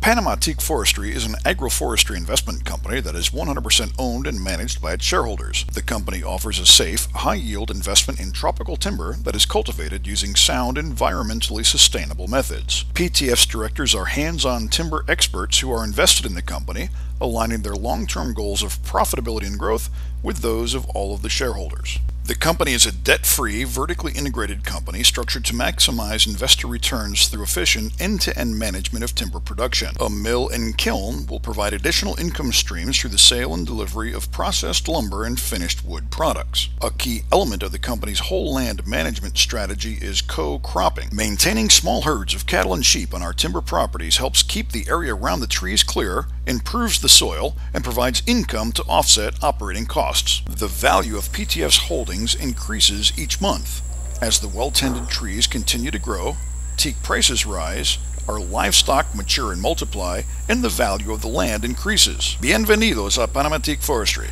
Panama Teak Forestry is an agroforestry investment company that is 100% owned and managed by its shareholders. The company offers a safe, high-yield investment in tropical timber that is cultivated using sound, environmentally sustainable methods. PTF's directors are hands-on timber experts who are invested in the company, aligning their long-term goals of profitability and growth with those of all of the shareholders. The company is a debt-free, vertically integrated company structured to maximize investor returns through efficient end-to-end management of timber production. A mill and kiln will provide additional income streams through the sale and delivery of processed lumber and finished wood products. A key element of the company's whole land management strategy is co-cropping. Maintaining small herds of cattle and sheep on our timber properties helps keep the area around the trees clear, improves the soil, and provides income to offset operating costs. The value of PTF's holdings increases each month. As the well-tended trees continue to grow, teak prices rise, our livestock mature and multiply, and the value of the land increases. Bienvenidos a Panama Teak Forestry.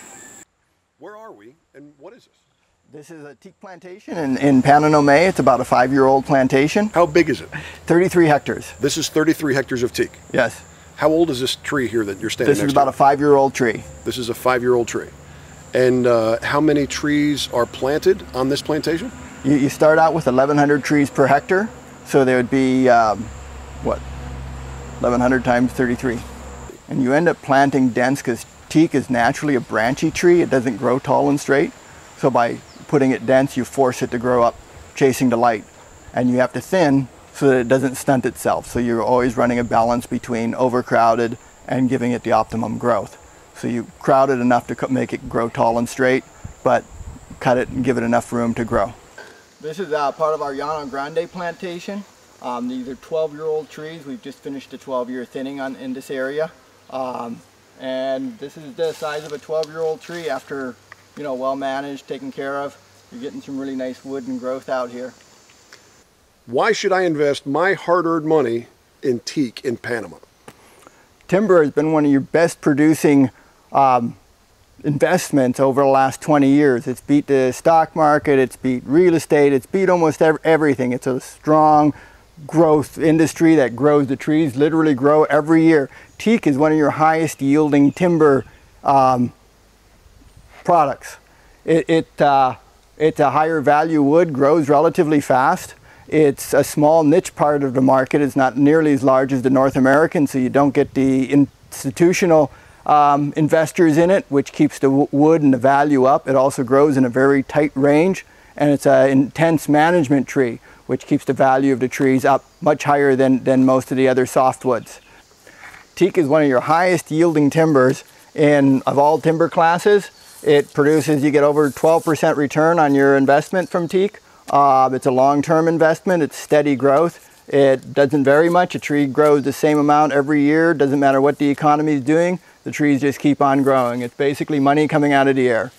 Where are we and what is this? This is a teak plantation in Panama. It's about a 5-year-old plantation. How big is it? 33 hectares. This is 33 hectares of teak? Yes. How old is this tree here that you're standing next to? This is about a 5-year-old tree. This is a 5-year-old tree. And how many trees are planted on this plantation? You start out with 1,100 trees per hectare. So there would be, 1,100 times 33. And you end up planting dense because teak is naturally a branchy tree. It doesn't grow tall and straight. So by putting it dense, you force it to grow up chasing the light. And you have to thin so that it doesn't stunt itself. So you're always running a balance between overcrowded and giving it the optimum growth. So you crowd it enough to make it grow tall and straight, but cut it and give it enough room to grow. This is part of our Llano Grande plantation. These are 12-year-old trees. We've just finished a 12-year thinning in this area. And this is the size of a 12-year-old tree after, well managed, taken care of. You're getting some really nice wood and growth out here. Why should I invest my hard-earned money in teak in Panama? Timber has been one of your best producing investments over the last 20 years. It's beat the stock market, it's beat real estate, it's beat almost everything. It's a strong growth industry that grows. The trees literally grow every year. Teak is one of your highest yielding timber products. It's a higher value wood, grows relatively fast. It's a small niche part of the market. It's not nearly as large as the North American, so you don't get the institutional investors in it, which keeps the wood and the value up. It also grows in a very tight range, and it's an intense management tree, which keeps the value of the trees up much higher than most of the other softwoods. Teak is one of your highest yielding timbers of all timber classes. It produces, you get over 12% return on your investment from teak. It's a long-term investment. It's steady growth. It doesn't vary much. A tree grows the same amount every year. Doesn't matter what the economy is doing. The trees just keep on growing. It's basically money coming out of the air.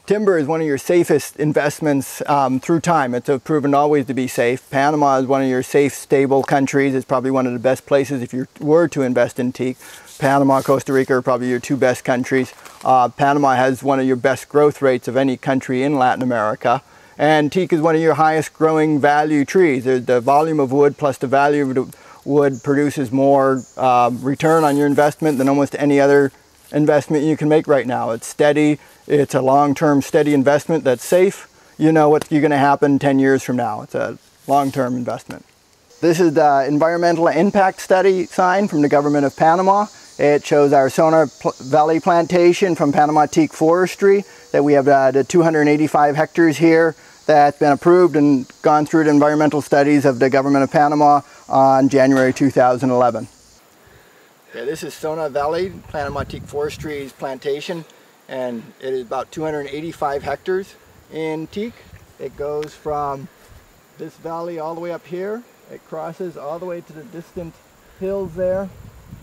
Timber is one of your safest investments through time. It's proven always to be safe. Panama is one of your safe, stable countries. It's probably one of the best places if you were to invest in teak. Panama, Costa Rica are probably your two best countries. Panama has one of your best growth rates of any country in Latin America. And teak is one of your highest growing value trees. The volume of wood plus the value of the wood produces more return on your investment than almost any other investment you can make right now. It's steady. It's a long-term steady investment that's safe. You know what's going to happen 10 years from now. It's a long-term investment. This is the environmental impact study sign from the government of Panama. It shows our Sona Valley plantation from Panama Teak Forestry, that we have the 285 hectares here that's been approved and gone through the environmental studies of the government of Panama on January 2011. Okay, this is Sona Valley, Panama Teak Forestry's plantation, and it is about 285 hectares in teak. It goes from this valley all the way up here. It crosses all the way to the distant hills there,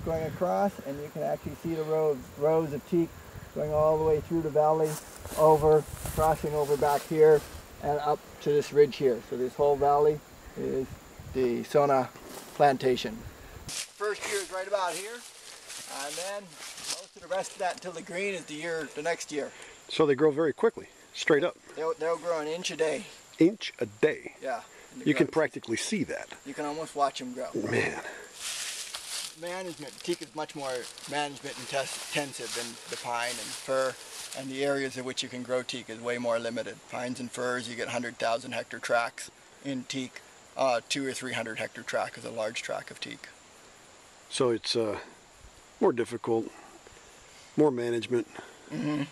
going across, and you can actually see the rows of teak going all the way through the valley, crossing over back here, and up to this ridge here. So this whole valley is the Sona plantation. First year is right about here, and then most of the rest of that until the green is the next year. So they grow very quickly, straight up. They'll grow an inch a day. Inch a day? Yeah. You can practically see that. You can almost watch them grow. Man. Management. Teak is much more management intensive than the pine and fir, and the areas in which you can grow teak is way more limited. Pines and firs, you get 100,000 hectare tracts. In teak, 200 or 300 hectare tract is a large tract of teak. So it's more difficult, more management. Mm-hmm.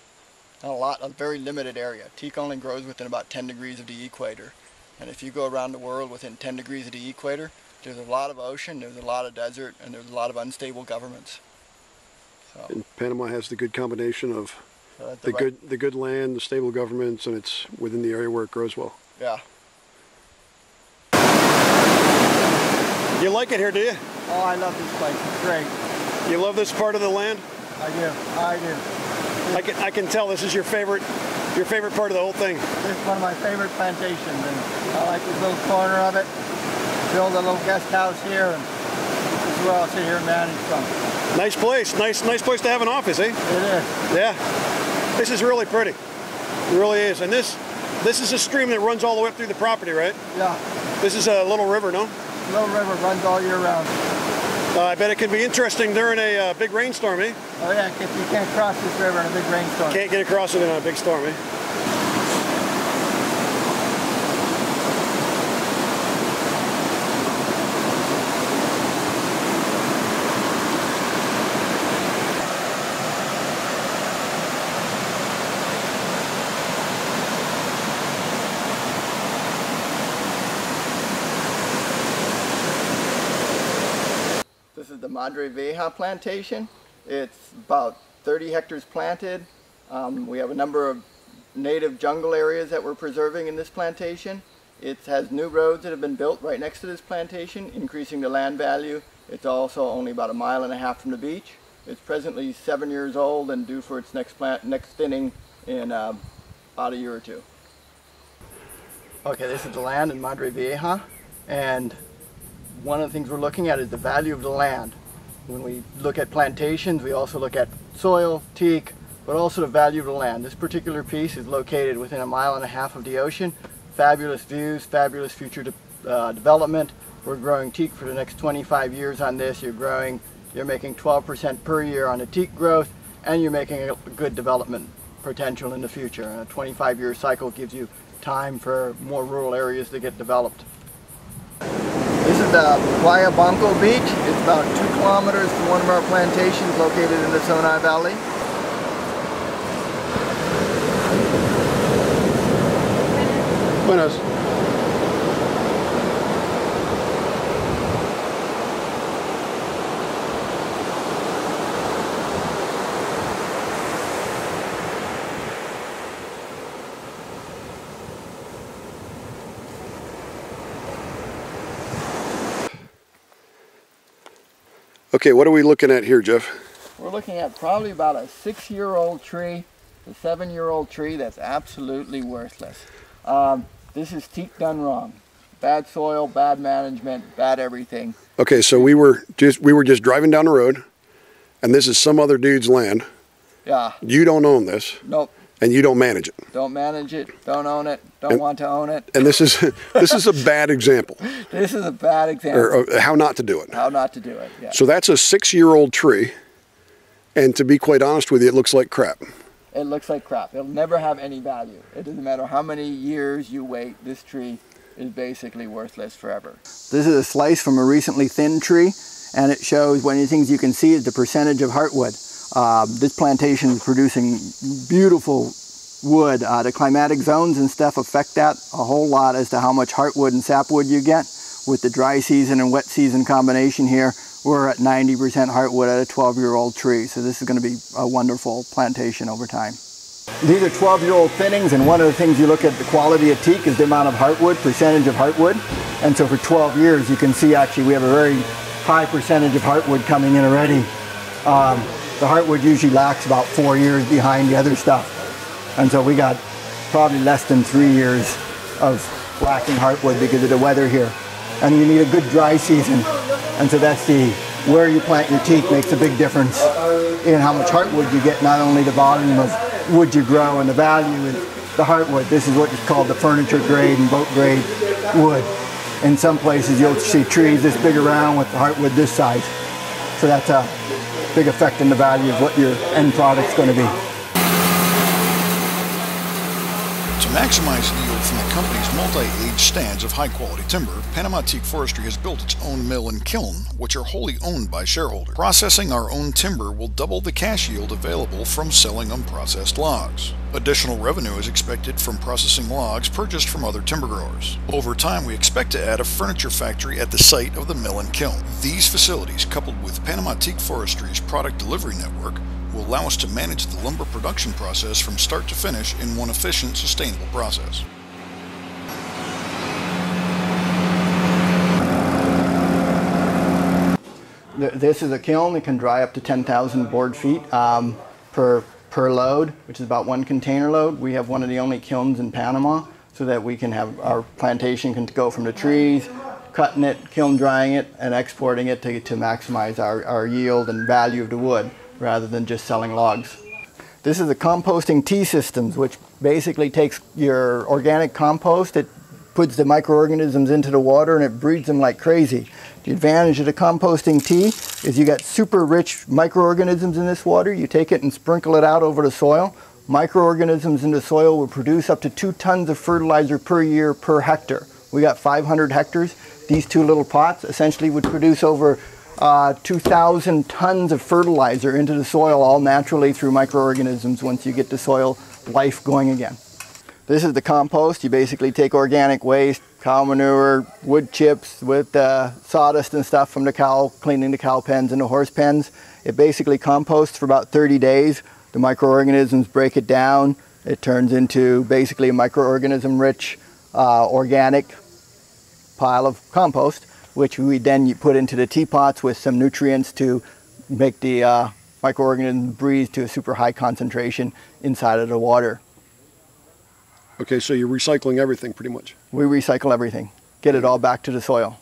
A very limited area. Teak only grows within about 10 degrees of the equator. And if you go around the world within 10 degrees of the equator, there's a lot of ocean, there's a lot of desert, and there's a lot of unstable governments. So, and Panama has the good combination of the good land, the stable governments, and it's within the area where it grows well. Yeah. You like it here, do you? Oh, I love this place. It's great. You love this part of the land? I do. I can tell this is your favorite part of the whole thing. This is one of my favorite plantations, and I like this little corner of it. Build a little guest house here, and this is where I'll sit here and manage from. Nice place. Nice place to have an office, eh? It is. Yeah. This is really pretty. It really is. And this is a stream that runs all the way up through the property, right? Yeah. This is a little river, no? Little river runs all year round. I bet it can be interesting during a big rainstorm, eh? Oh yeah, you can't cross this river in a big rainstorm. Can't get across it in a big storm, eh? This is the Madre Vieja plantation. It's about 30 hectares planted. We have a number of native jungle areas that we're preserving in this plantation. It has new roads that have been built right next to this plantation, increasing the land value. It's also only about 1.5 miles from the beach. It's presently 7 years old and due for its next thinning in about a year or two. Okay, this is the land in Madre Vieja, and one of the things we're looking at is the value of the land. When we look at plantations, we also look at soil, teak, but also the value of the land. This particular piece is located within 1.5 miles of the ocean. Fabulous views, fabulous future development. We're growing teak for the next 25 years on this. You're making 12% per year on the teak growth, and you're making a good development potential in the future. And a 25-year cycle gives you time for more rural areas to get developed. This is the Playa Banco Beach. It's about 2 kilometers from one of our plantations located in the Sonai Valley. Buenas. Okay, what are we looking at here, Jeff? We're looking at probably about a 6-year-old tree, a 7-year-old tree that's absolutely worthless. This is teak done wrong. Bad soil, bad management, bad everything. Okay, so we were just driving down the road, and this is some other dude's land. Yeah. You don't own this. Nope. And you don't manage it. Don't manage it. Don't own it. Don't want to own it. And this is a bad example. This is a bad example. Or how not to do it. How not to do it. Yeah. So that's a 6-year-old tree, and to be quite honest with you, it looks like crap. It looks like crap. It'll never have any value. It doesn't matter how many years you wait. This tree is basically worthless forever. This is a slice from a recently thinned tree, and it shows one of the things you can see is the percentage of heartwood. This plantation is producing beautiful wood. The climatic zones and stuff affect that a whole lot as to how much heartwood and sapwood you get. With the dry season and wet season combination here, we're at 90% heartwood at a 12-year-old tree. So this is going to be a wonderful plantation over time. These are 12-year-old thinnings, and one of the things you look at the quality of teak is the amount of heartwood, percentage of heartwood. And so for 12 years you can see actually we have a very high percentage of heartwood coming in already. The heartwood usually lacks about 4 years behind the other stuff. And so we got probably less than 3 years of lacking heartwood because of the weather here. And you need a good dry season. And so that's where you plant your teak makes a big difference in how much heartwood you get, not only the volume of wood you grow and the value in the heartwood. This is what is called the furniture grade and boat grade wood. In some places you'll see trees this big around with the heartwood this size. So that's a big effect in the value of what your end product's going to be. To maximize yield from the company's multi-age stands of high-quality timber, Panama Teak Forestry has built its own mill and kiln, which are wholly owned by shareholders. Processing our own timber will double the cash yield available from selling unprocessed logs. Additional revenue is expected from processing logs purchased from other timber growers. Over time, we expect to add a furniture factory at the site of the mill and kiln. These facilities, coupled with Panama Teak Forestry's product delivery network, will allow us to manage the lumber production process from start to finish in one efficient, sustainable process. This is a kiln that can dry up to 10,000 board feet per load, which is about 1 container load. We have one of the only kilns in Panama, so that we can have our plantation can go from the trees, cutting it, kiln drying it, and exporting it to maximize our yield and value of the wood, rather than just selling logs. This is a composting tea systems, which basically takes your organic compost, it puts the microorganisms into the water and it breeds them like crazy. The advantage of the composting tea is you got super rich microorganisms in this water. You take it and sprinkle it out over the soil. Microorganisms in the soil will produce up to 2 tons of fertilizer per year per hectare. We got 500 hectares. These 2 little pots essentially would produce over 2,000 tons of fertilizer into the soil, all naturally through microorganisms once you get the soil life going again. This is the compost. You basically take organic waste, cow manure, wood chips with sawdust and stuff from the cow, cleaning the cow pens and the horse pens. It basically composts for about 30 days. The microorganisms break it down. It turns into basically a microorganism-rich organic pile of compost, which we then put into the teapots with some nutrients to make the microorganisms breathe to a super high concentration inside of the water. Okay, so you're recycling everything pretty much. We recycle everything, get it all back to the soil.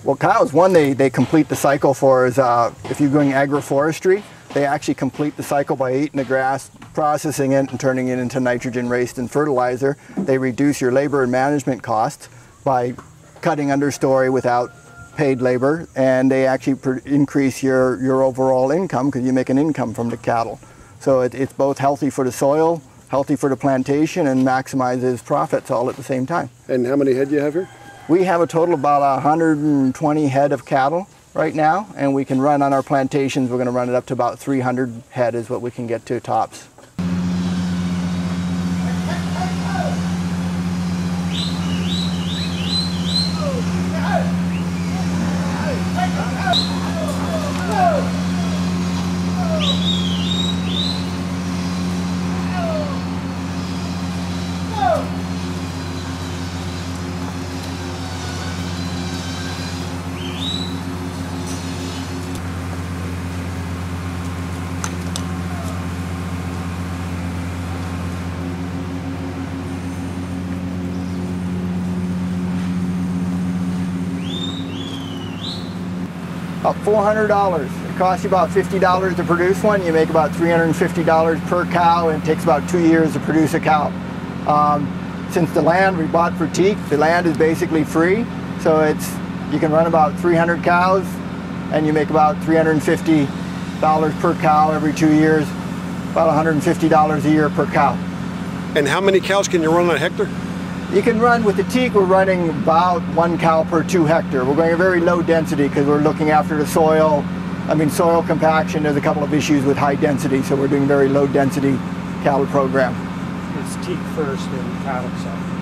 Well, cows, one, they complete the cycle for is if you're doing agroforestry, they actually complete the cycle by eating the grass, processing it, and turning it into nitrogen waste and fertilizer. They reduce your labor and management costs by cutting understory without paid labor, and they actually increase your overall income because you make an income from the cattle. So it's both healthy for the soil, healthy for the plantation, and maximizes profits all at the same time. And how many head do you have here? We have a total of about 120 head of cattle right now, and we can run on our plantations, we're going to run it up to about 300 head is what we can get to tops. About $400. It costs you about $50 to produce one. You make about $350 per cow, and it takes about 2 years to produce a cow. Since the land we bought for teak, the land is basically free, so you can run about 300 cows, and you make about $350 per cow every 2 years, about $150 a year per cow. And how many cows can you run on a hectare? You can run, with the teak, we're running about 1 cow per 2 hectare. We're going a very low density because we're looking after the soil. I mean, soil compaction, there's a couple of issues with high density, so we're doing very low density cattle program. It's teak first and cattle second.